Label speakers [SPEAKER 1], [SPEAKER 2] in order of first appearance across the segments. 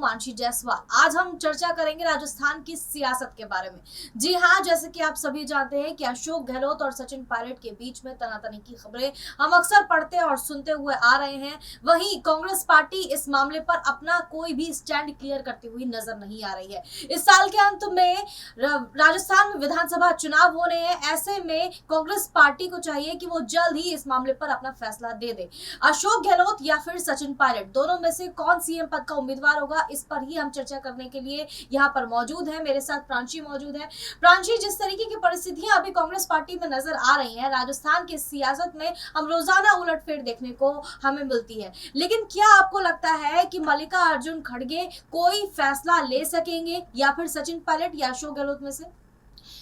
[SPEAKER 1] मानसी जायसवाल। आज हम चर्चा करेंगे राजस्थान की सियासत के बारे में। जी हाँ, जैसे कि आप सभी जानते हैं कि अशोक गहलोत और सचिन पायलट के बीच में तनातनी की खबरें हम अक्सर पढ़ते और सुनते हुए आ रहे हैं। वहीं कांग्रेस पार्टी इस मामले पर अपना कोई भी स्टैंड क्लियर करती हुई नजर नहीं आ रही है। इस साल के अंत में राजस्थान में विधानसभा चुनाव होने हैं। ऐसे में कांग्रेस पार्टी को चाहिए कि वो जल्द ही इस मामले पर अपना फैसला दे दे। अशोक गहलोत या फिर सचिन पायलट, दोनों में से कौन सीएम पद का उम्मीदवार होगा, इस पर ही हम चर्चा करने के लिए यहाँ पर मौजूद है। मेरे साथ प्रांशी मौजूद है। प्रांशी, जिस तरीके की परिस्थितियां अभी कांग्रेस पार्टी में नजर आ रही हैं, राजस्थान की सियासत में हम रोजाना उलटफेर देखने को हमें मिलती है, लेकिन क्या आपको लगता है कि मल्लिकार्जुन खड़गे कोई फैसला ले सकेंगे या फिर सचिन पायलट या अशोक गहलोत में से?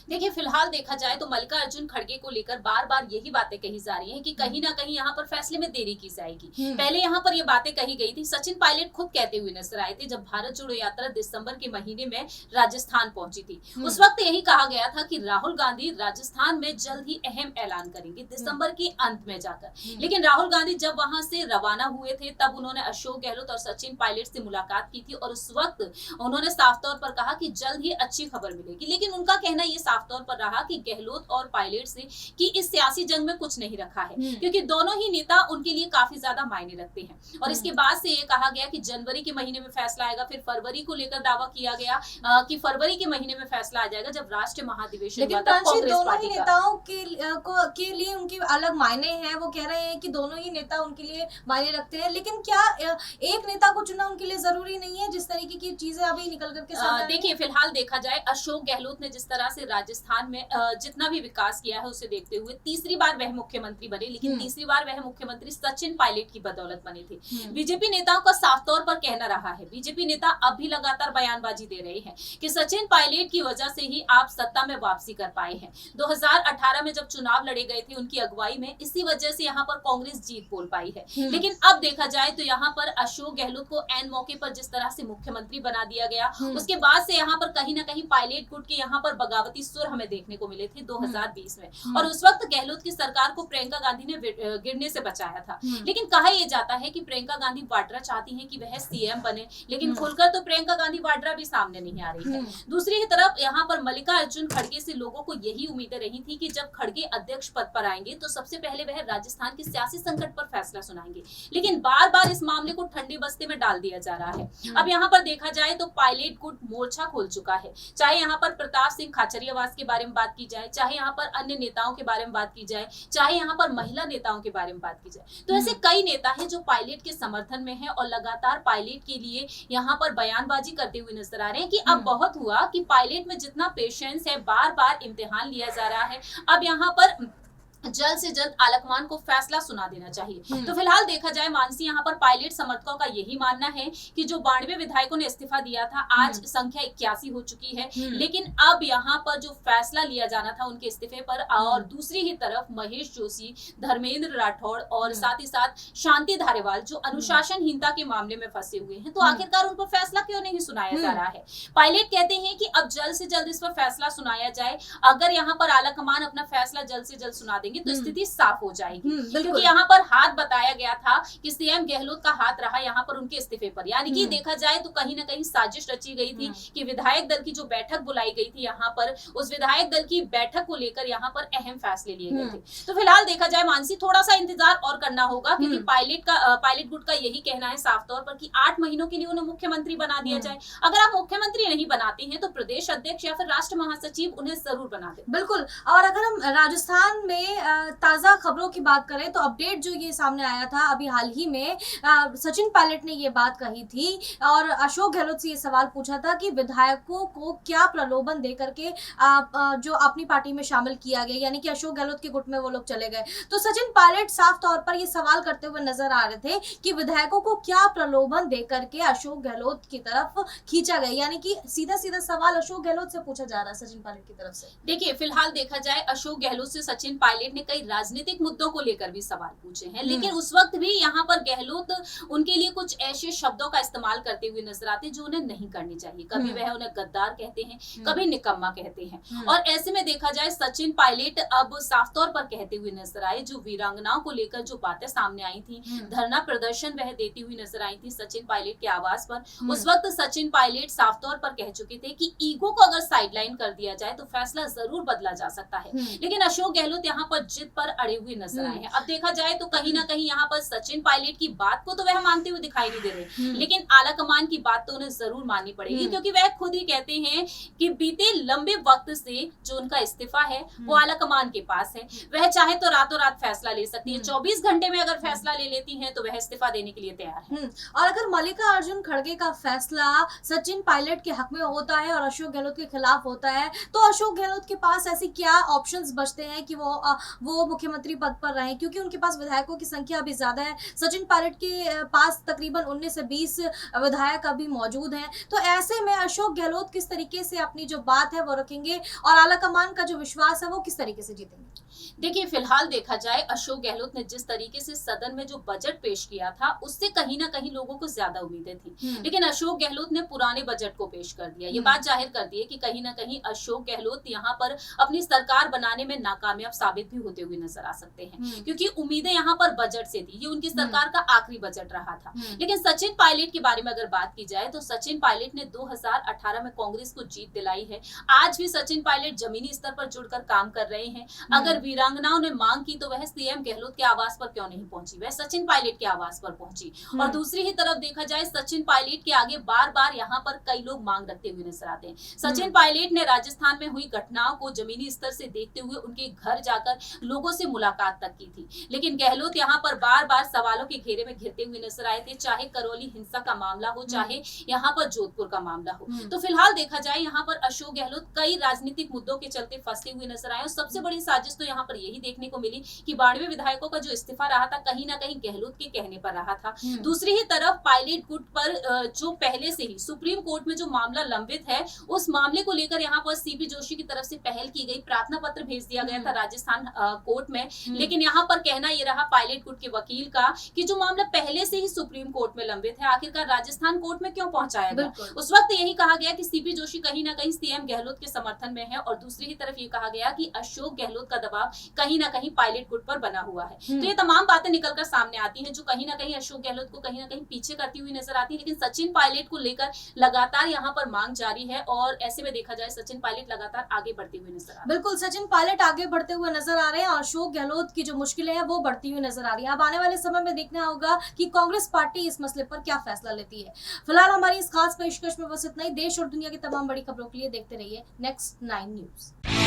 [SPEAKER 2] देखिए, फिलहाल देखा जाए तो मल्लिकार्जुन खड़गे को लेकर बार बार यही बातें कही जा रही हैं कि कहीं ना कहीं यहाँ पर फैसले में देरी की जाएगी। पहले यहाँ पर ये बातें कही गई थी। सचिन पायलट खुद कहते हुए नजर आए थे जब भारत जोड़ो यात्रा दिसंबर के महीने में राजस्थान पहुंची थी। उस वक्त यही कहा गया था कि राहुल गांधी राजस्थान में जल्द ही अहम ऐलान करेंगे दिसंबर के अंत में जाकर। लेकिन राहुल गांधी जब वहां से रवाना हुए थे तब उन्होंने अशोक गहलोत और सचिन पायलट से मुलाकात की थी और उस वक्त उन्होंने साफ तौर पर कहा कि जल्द ही अच्छी खबर मिलेगी। लेकिन उनका कहना ये साफ तौर पर रहा कि गहलोत और पायलट से कि इस सियासी जंग में कुछ नहीं रखा है, क्योंकि दोनों ही नेता उनके लिए काफी ज्यादा मायने रखते हैं। और इसके बाद से ये कहा गया कि जनवरी के महीने में फैसला आएगा। फिर फरवरी को लेकर दावा किया गया कि फरवरी के महीने में फैसला आ जाएगा जब राष्ट्रीय महाधिवेशन हुआ था कांग्रेस पार्टी का।
[SPEAKER 1] नेताओं के लिए उनके अलग मायने हैं। वो कह रहे हैं कि दोनों ही नेता उनके लिए मायने रखते हैं, लेकिन क्या एक नेता को चुनना उनके लिए जरूरी नहीं है, जिस तरीके की चीजें अभी निकल करके सामने?
[SPEAKER 2] देखिए, फिलहाल देखा जाए अशोक गहलोत ने जिस तरह से राजस्थान में जितना भी विकास किया है उसे देखते हुए तीसरी बार वह मुख्यमंत्री बने, लेकिन तीसरी बार वह मुख्यमंत्री सचिन पायलट की बदौलत बने थे। बीजेपी नेताओं का साफ तौर पर कहना रहा है, बीजेपी नेता अब भी लगातार बयानबाजी दे रहे हैं कि सचिन पायलट की वजह से ही आप सत्ता में वापसी कर पाए हैं। 2018 में जब चुनाव लड़े गए थे उनकी अगुवाई में, इसी वजह से यहाँ पर कांग्रेस जीत बोल पाई है। लेकिन अब देखा जाए तो यहाँ पर अशोक गहलोत को एन मौके पर जिस तरह से मुख्यमंत्री बना दिया गया, उसके बाद से यहाँ पर कहीं ना कहीं पायलट गुट के यहाँ पर बगावती सुर हमें देखने को मिले थे 2020 में। और उस वक्त गहलोत की सरकार को प्रियंका गांधी ने गिरने से बचाया था। लेकिन कहा यह जाता है कि प्रियंका गांधी वाड्रा चाहती हैं कि वह सीएम बने, लेकिन खुलकर तो प्रियंका गांधी वाड्रा भी सामने नहीं आ रही है। दूसरी तरफ यहाँ पर मल्लिकार्जुन खड़गे से लोगों को यही उम्मीदें रही थी कि जब खड़गे अध्यक्ष पद पर आएंगे तो सबसे पहले वह राजस्थान के सियासी संकट पर फैसला सुनाएंगे, लेकिन बार बार इस मामले को ठंडे बस्ते में डाल दिया जा रहा है। अब यहाँ पर देखा जाए तो पायलट गुट मोर्चा खोल चुका है। चाहे यहाँ पर प्रताप सिंह खाचरियावास के बारे में बात की जाए, चाहे यहाँ पर अन्य नेताओं के बारे में बात की जाए, चाहे यहाँ पर महिला नेताओं के बारे में बात की जाए, तो ऐसे कई नेता हैं जो पायलट के समर्थन में हैं और लगातार पायलट के लिए यहाँ पर बयानबाजी करते हुए नजर आ रहे हैं कि अब बहुत हुआ कि पायलट में जितना पेशेंस है, बार बार इम्तिहान लिया जा रहा है, अब यहाँ पर जल्द से जल्द आलकमान को फैसला सुना देना चाहिए। तो फिलहाल देखा जाए मानसी, यहाँ पर पायलट समर्थकों का यही मानना है कि जो 92 विधायकों ने इस्तीफा दिया था, आज संख्या 81 हो चुकी है, लेकिन अब यहाँ पर जो फैसला लिया जाना था उनके इस्तीफे पर, और दूसरी ही तरफ महेश जोशी, धर्मेंद्र राठौड़ और साथ ही साथ शांति धारीवाल जो अनुशासनहीनता के मामले में फंसे हुए हैं, तो आखिरकार उन पर फैसला क्यों नहीं सुनाया जा रहा है? पायलट कहते हैं कि अब जल्द से जल्द इस पर फैसला सुनाया जाए। अगर यहाँ पर आलाकमान अपना फैसला जल्द से जल्द सुना तो स्थिति साफ हो जाएगी, क्योंकि यहाँ पर हाथ बताया गया था कि सीएम गहलोत का हाथ रहा यहाँ पर उनके इस्तीफे पर। यानी कि देखा जाए तो कहीं ना कहीं साजिश रची गई थी कि विधायक दल की जो बैठक बुलाई गई थी यहाँ पर, उस विधायक दल की बैठक को लेकर यहाँ पर अहम फैसले लिए गए थे। तो फिलहाल देखा जाए मानसी, थोड़ा सा इंतजार और करना होगा, क्योंकि पायलट गुट का यही कहना है साफ तौर पर कि 8 महीनों के लिए उन्हें मुख्यमंत्री बना दिया जाए। अगर आप मुख्यमंत्री नहीं बनाते हैं तो प्रदेश अध्यक्ष या फिर राष्ट्र महासचिव उन्हें जरूर बना दे।
[SPEAKER 1] बिल्कुल। और अगर हम राजस्थान में ताजा खबरों की बात करें तो अपडेट जो ये सामने आया था अभी हाल ही में, सचिन पायलट ने ये बात कही थी और अशोक गहलोत से ये सवाल पूछा था कि विधायकों को क्या प्रलोभन दे करके जो अपनी पार्टी में शामिल किया गया, यानी कि अशोक गहलोत के गुट में वो लोग चले गए। तो सचिन पायलट साफ तौर पर ये सवाल करते हुए नजर आ रहे थे कि विधायकों को क्या प्रलोभन दे करके अशोक गहलोत की तरफ खींचा गया, यानी कि सीधा सीधा सवाल अशोक गहलोत से पूछा जा रहा है सचिन पायलट की तरफ से।
[SPEAKER 2] देखिए, फिलहाल देखा जाए अशोक गहलोत से सचिन पायलट पायलट ने कई राजनीतिक मुद्दों को लेकर भी सवाल पूछे हैं, लेकिन उस वक्त भी यहाँ पर गहलोत उनके लिए कुछ ऐसे शब्दों का इस्तेमाल करते हुए नजर आते हैं जो उन्हें नहीं करनी चाहिए। कभी वह उन्हें गद्दार कहते हैं, कभी निकम्मा कहते हैं। और ऐसे में देखा जाए सचिन पायलट अब साफ तौर पर कहते हुए नजर आए, जो वीरांगनाओं को लेकर जो बातें सामने आई थी, धरना प्रदर्शन वह देती हुई नजर आई थी सचिन पायलट के आवास पर। उस वक्त सचिन पायलट साफ तौर पर कह चुके थे कि ईगो को अगर साइडलाइन कर दिया जाए तो फैसला जरूर बदला जा सकता है। लेकिन अशोक गहलोत यहाँ पर जिद पर अड़े हुए नजर आए हैं। अब देखा जाए तो कहीं ना कहीं यहाँ पर सचिन पायलट की बात को तो वह मानते हुए दिखाई नहीं दे रहे, लेकिन आला कमान की बात तो उन्हें जरूर माननी पड़ेगी, क्योंकि वह खुद ही कहते हैं कि बीते लंबे वक्त से जो उनका इस्तीफा है वो आला कमान के पास है। वह चाहे तो रातों रात फैसला ले सकती है, 24 घंटे में अगर फैसला ले लेती हैं तो वह इस्तीफा देने के लिए तैयार है।
[SPEAKER 1] और अगर मल्लिकार्जुन खड़गे का फैसला सचिन पायलट के हक में होता है और अशोक गहलोत के खिलाफ होता है, तो अशोक गहलोत के पास ऐसी क्या ऑप्शंस बचते हैं कि वो मुख्यमंत्री पद पर रहें, क्योंकि उनके पास विधायकों की संख्या अभी ज्यादा है। सचिन पायलट के पास तकरीबन 19 से 20 विधायक अभी मौजूद हैं। तो ऐसे में अशोक गहलोत किस तरीके से अपनी जो बात है वो रखेंगे और आला कमान का जो विश्वास है वो किस तरीके से जीतेंगे?
[SPEAKER 2] देखिए, फिलहाल देखा जाए अशोक गहलोत ने जिस तरीके से सदन में जो बजट पेश किया था उससे कहीं ना कहीं लोगों को ज्यादा उम्मीदें थी, लेकिन अशोक गहलोत ने पुराने बजट को पेश कर दिया। ये बात जाहिर कर दी है कि कहीं ना कहीं अशोक गहलोत यहाँ पर अपनी सरकार बनाने में नाकामयाब साबित भी होते हुए नजर आ सकते हैं, क्योंकि उम्मीदें यहाँ पर बजट से थी। ये उनकी सरकार का आखिरी बजट रहा था। लेकिन सचिन पायलट के बारे में अगर बात की जाए तो सचिन पायलट ने 2018 में कांग्रेस को जीत दिलाई है। आज भी सचिन पायलट जमीनी स्तर पर जुड़कर काम कर रहे हैं। अगर वीरांगनाओं ने मांग की तो वह सीएम गहलोत के आवास पर क्यों नहीं पहुंची, वह सचिन पायलट के आवास पर पहुंची। और दूसरी ही तरफ देखा जाए सचिन पायलट के आगे बार बार यहाँ पर कई लोग मांग रखते हुए नजर आते हैं। सचिन पायलट ने राजस्थान में हुई घटनाओं को जमीनी स्तर से देखते हुए उनके घर जाकर लोगों से मुलाकात तक की थी, लेकिन गहलोत यहाँ पर बार बार सवालों के घेरे में घिरते हुए नजर आए थे, चाहे करौली हिंसा का मामला हो, चाहे यहाँ पर जोधपुर का मामला हो। तो फिलहाल देखा जाए यहाँ पर अशोक गहलोत कई राजनीतिक मुद्दों के चलते फंसे हुए नजर आए। और सबसे बड़ी साजिश तो यहाँ पर यही देखने को मिली कि 92 विधायकों का जो इस्तीफा रहा था कहीं ना कहीं गहलोत के कहने पर रहा था। दूसरी ही तरफ पायलट गुट पर जो पहले से ही सुप्रीम कोर्ट में जो मामला लंबित है, उस मामले को लेकर यहाँ पर सीपी जोशी की तरफ से पहल की गई, प्रार्थना पत्र भेज दिया गया था राजस्थान कोर्ट में। लेकिन यहाँ पर कहना यह रहा पायलट गुट के वकील का कि जो मामला पहले से ही सुप्रीम कोर्ट में लंबित है, आखिरकार राजस्थान कोर्ट में क्यों पहुंचाया गया। उस वक्त यही कहा गया कि सीपी जोशी कहीं ना कहीं सीएम गहलोत के समर्थन में है, और दूसरी ही तरफ ये कहा गया कि अशोक गहलोत का दबाव कहीं ना कहीं पायलट गुट पर बना हुआ है। तो ये तमाम बातें निकलकर सामने आती हैं जो कहीं ना कहीं अशोक गहलोत को कहीं ना कहीं पीछे करती हुई नजर आती है। लेकिन सचिन पायलट को लेकर लगातार यहाँ पर मांग जारी है, और ऐसे में देखा जाए सचिन पायलट लगातार आगे बढ़ते हुए नजर आ रहे हैं।
[SPEAKER 1] बिल्कुल, सचिन पायलट आगे बढ़ते हुए नजर आ रहे हैं और अशोक गहलोत की जो मुश्किलें हैं वो बढ़ती हुई नजर आ रही है। अब आने वाले समय में देखना होगा कि कांग्रेस पार्टी इस मसले पर क्या फैसला लेती है। फिलहाल हमारी इस खास पेशकश में बस इतना ही। देश और दुनिया की तमाम बड़ी खबरों के लिए देखते रहिए नेक्स्ट 9 न्यूज।